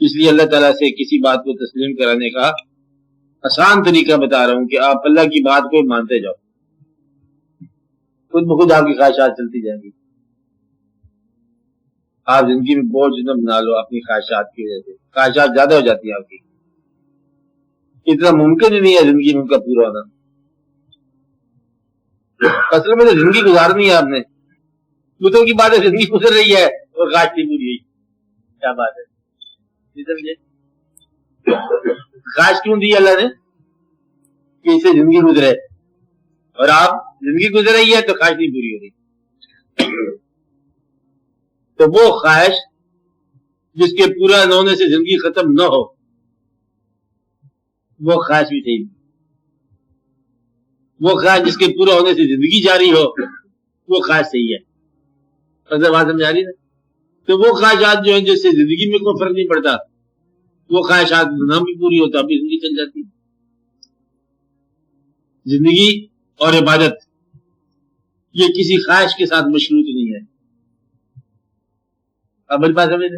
اس لیے اللہ تعالیٰ سے کسی بات کو تسلیم کرانے کا آسان طریقہ بتا رہا ہوں کہ آپ اللہ کی بات کو مانتے جاؤ، خود بخود آپ کی خواہشات چلتی جائیں گی. آپ زندگی میں بوجھ نہ بنا لو اپنی خواہشات کی وجہ سے، خواہشات زیادہ ہو جاتی ہیں آپ کی. اتنا ممکن ہی نہیں ہے زندگی میں ان کا پورا ہونا. اصل میں تو زندگی گزارنی ہے آپ نے، بتوں کی بات ہے زندگی گزر رہی ہے اور خواہش نہیں پوری ہوئی. کیا بات ہے، سمجھے؟ خواہش کیوں دی اللہ نے کہ اسے زندگی گزرے، اور آپ زندگی گزر رہی ہے تو خواہش نہیں پوری ہو رہی. تو وہ خواہش جس کے پورا نہ ہونے سے زندگی ختم نہ ہو، وہ خواہش بھی صحیح. وہ خواہش جس کے پورا ہونے سے زندگی جاری ہو، وہ خواہش صحیح ہے. بات سمجھ آ رہی ہے؟ تو وہ خواہشات جو ہیں جس سے زندگی میں کوئی فرق نہیں پڑتا، وہ خواہشات نہ بھی پوری ہوتا ابھی زندگی چل جاتی. زندگی اور عبادت یہ کسی خواہش کے ساتھ مشروط نہیں ہے. اب میری بات سمجھ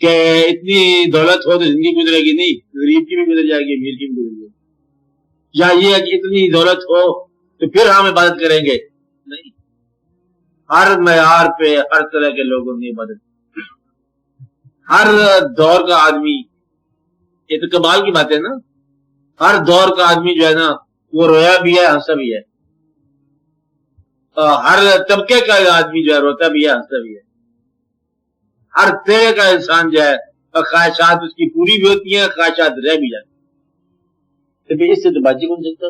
کہ اتنی دولت ہو تو زندگی گزرے گی نہیں، غریب کی بھی گزر جائے گی، امیر کی بھی گزر جائے گی. یا یہ کہ اتنی دولت ہو تو پھر ہم عبادت کریں گے، نہیں. ہر معیار پہ ہر طرح کے لوگوں نے عبادت، ہر دور کا آدمی. یہ تو کمال کی بات ہے نا، ہر دور کا آدمی جو ہے نا وہ رویا بھی ہے ہنسا بھی ہے. ہر طبقے کا آدمی جو ہے روتا بھی ہے ہنسا بھی ہے. ہر طرح کا انسان جو ہے خواہشات اس کی پوری بھی ہوتی ہیں، خواہشات رہ بھی جاتی ہیں. اس سے تو بچ کون سکتا،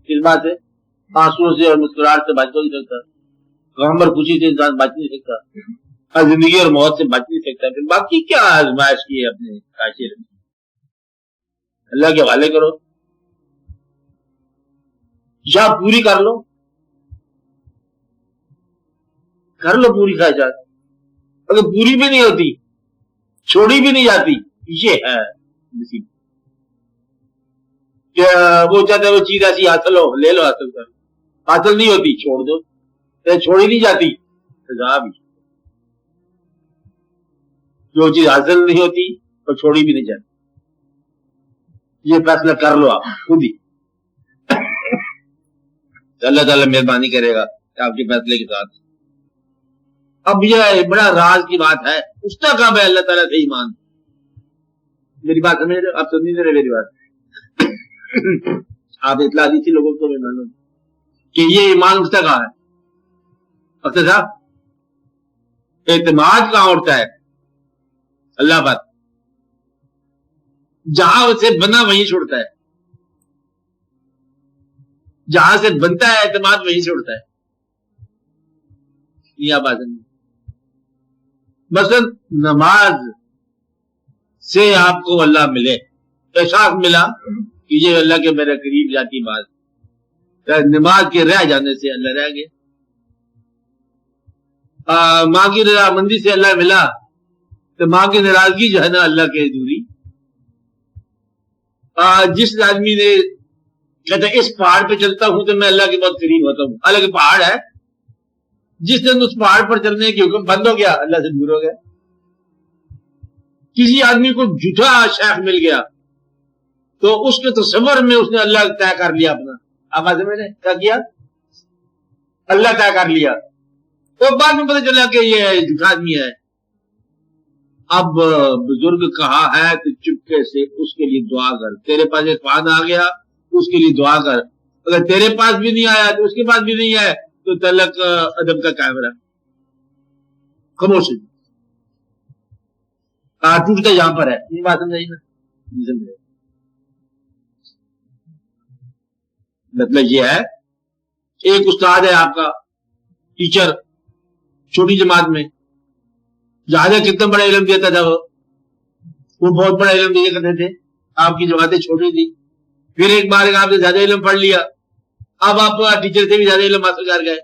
اس بات ہے آنسو سے اور مسکراہٹ سے بچ نہیں سکتا، غم اور خوشی سے انسان بچ نہیں سکتا، زندگی اور موت سے بچ نہیں سکتا. پھر باقی کیا آزمائش کی ہے اپنے خواہشیں اللہ کے حوالے کرو، یا پوری کر لو پوری خواہشات. اگر پوری بھی نہیں ہوتی، چھوڑی بھی نہیں جاتی، یہ ہے نصیب. کہ وہ چاہتے وہ چیز ایسی حاصل ہو، لے لو، حاصل کر. حاصل نہیں ہوتی چھوڑ دو، چھوڑی نہیں جاتی سزا بھی. جو چیز حاصل نہیں ہوتی اور چھوڑی بھی نہیں جاتی، یہ فیصلہ کر لو آپ خود ہی. اللہ تعالیٰ مہربانی کرے گا کہ آپ کے فیصلے کے ساتھ. اب یہ بڑا راز کی بات ہے، اٹھتا کب ہے اللہ تعالیٰ سے ایمان. میری بات سمجھ رہے؟ آپ سمجھ نہیں رہے میری بات. آپ اطلاع دی تھی لوگوں کو کہ یہ ایمان اٹھتا کہاں ہے. افسر صاحب، اعتماد کہاں اٹھتا ہے؟ اللہ پر. جہاں سے بنا وہیں سے اٹھتا ہے، جہاں سے بنتا ہے اعتماد وہیں سے اٹھتا ہے. یہ بات نہیں. مثلا نماز سے آپ کو اللہ ملے، احساس ملا کہ یہ اللہ کے میرے قریب جاتی بات. نماز کے رہ جانے سے اللہ رہ گئے. ماں کی رضامندی سے اللہ ملا تو ماں کی ناراضگی جو ہے نا اللہ کے دوری. جس آدمی نے کہتا ہے اس پہاڑ پہ چلتا ہوں تو میں اللہ کے بہت قریب ہوتا ہوں، حالانکہ پہاڑ ہے. جس دن اس پہاڑ پر چلنے کی حکم بند ہو گیا، اللہ سے دور ہو گیا. کسی آدمی کو جھوٹا شیخ مل گیا تو اس کے تصور میں اس نے اللہ طے کر لیا اپنا. آواز میں نے کیا کیا؟ اللہ طے کر لیا. تو بعد میں پتہ چلا کہ یہ جھوٹا آدمی ہے. اب بزرگ کہا ہے تو چپکے سے اس کے لیے دعا کر. تیرے پاس عرفان آ گیا اس کے لیے دعا کر. اگر تیرے پاس بھی نہیں آیا تو اس کے پاس بھی نہیں ہے تو تلک ادب کا کیمرہ خاموش ٹوٹتا یہاں پر ہے. یہ بات سمجھ نا. مطلب یہ ہے ایک استاد ہے آپ کا ٹیچر چھوٹی جماعت میں، جہاں کتنا بڑا علم دیتا تھا، وہ بہت بڑا علم دیا کرتے تھے. آپ کی جماعتیں چھوٹی تھی. پھر ایک بار آپ نے زیادہ علم پڑھ لیا، اب آپ ٹیچر سے بھی زیادہ علم حاصل کر گئے.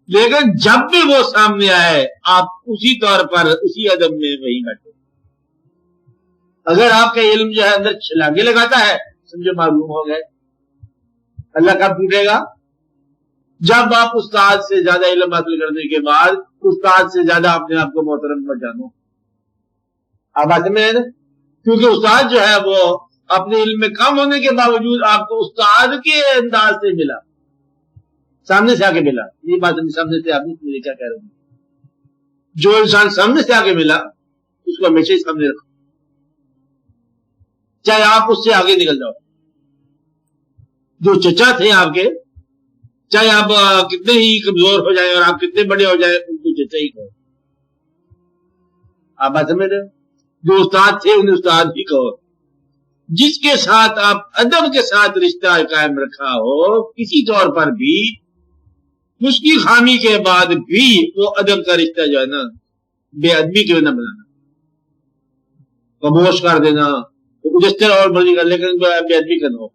لیکن جب بھی وہ سامنے آئے آپ اسی طور پر اسی ادب میں وہی بیٹھے. اگر آپ کا علم جو ہے اندر چھلانگے لگاتا ہے سمجھو معلوم ہو گئے. اللہ کب ٹوٹے گا؟ جب آپ استاد سے زیادہ علم حاصل کرنے کے بعد استاد سے زیادہ اپنے آپ کو محترم جانو. آپ بات سمجھ رہے نا؟ کیونکہ استاد جو ہے وہ اپنے علم میں کم ہونے کے باوجود آپ کو استاد کے انداز سے ملا، سامنے سے آگے ملا. یہ بات سامنے سے آگے مجھے کیا کہہ رہے ہیں؟ جو انسان سامنے سے آگے ملا اس کو ہمیشہ ہی سامنے رکھو، چاہے آپ اس سے آگے نکل جاؤ. جو چچا تھے آپ کے، چاہے آپ کتنے ہی کمزور ہو جائیں اور آپ کتنے بڑے ہو جائیں، ان کو چچا ہی کہو. آپ بات سمجھ رہے؟ جو استاد تھے انہیں استاد بھی کہو. جس کے ساتھ آپ ادب کے ساتھ رشتہ قائم رکھا ہو کسی طور پر بھی، اس کی خامی کے بعد بھی وہ ادب کا رشتہ جو ہے نا بے ادبی کیوں نہ بنانا، خاموش کر دینا، جس طرح اور مرضی کر، لیکن بے ادبی کرنا ہو.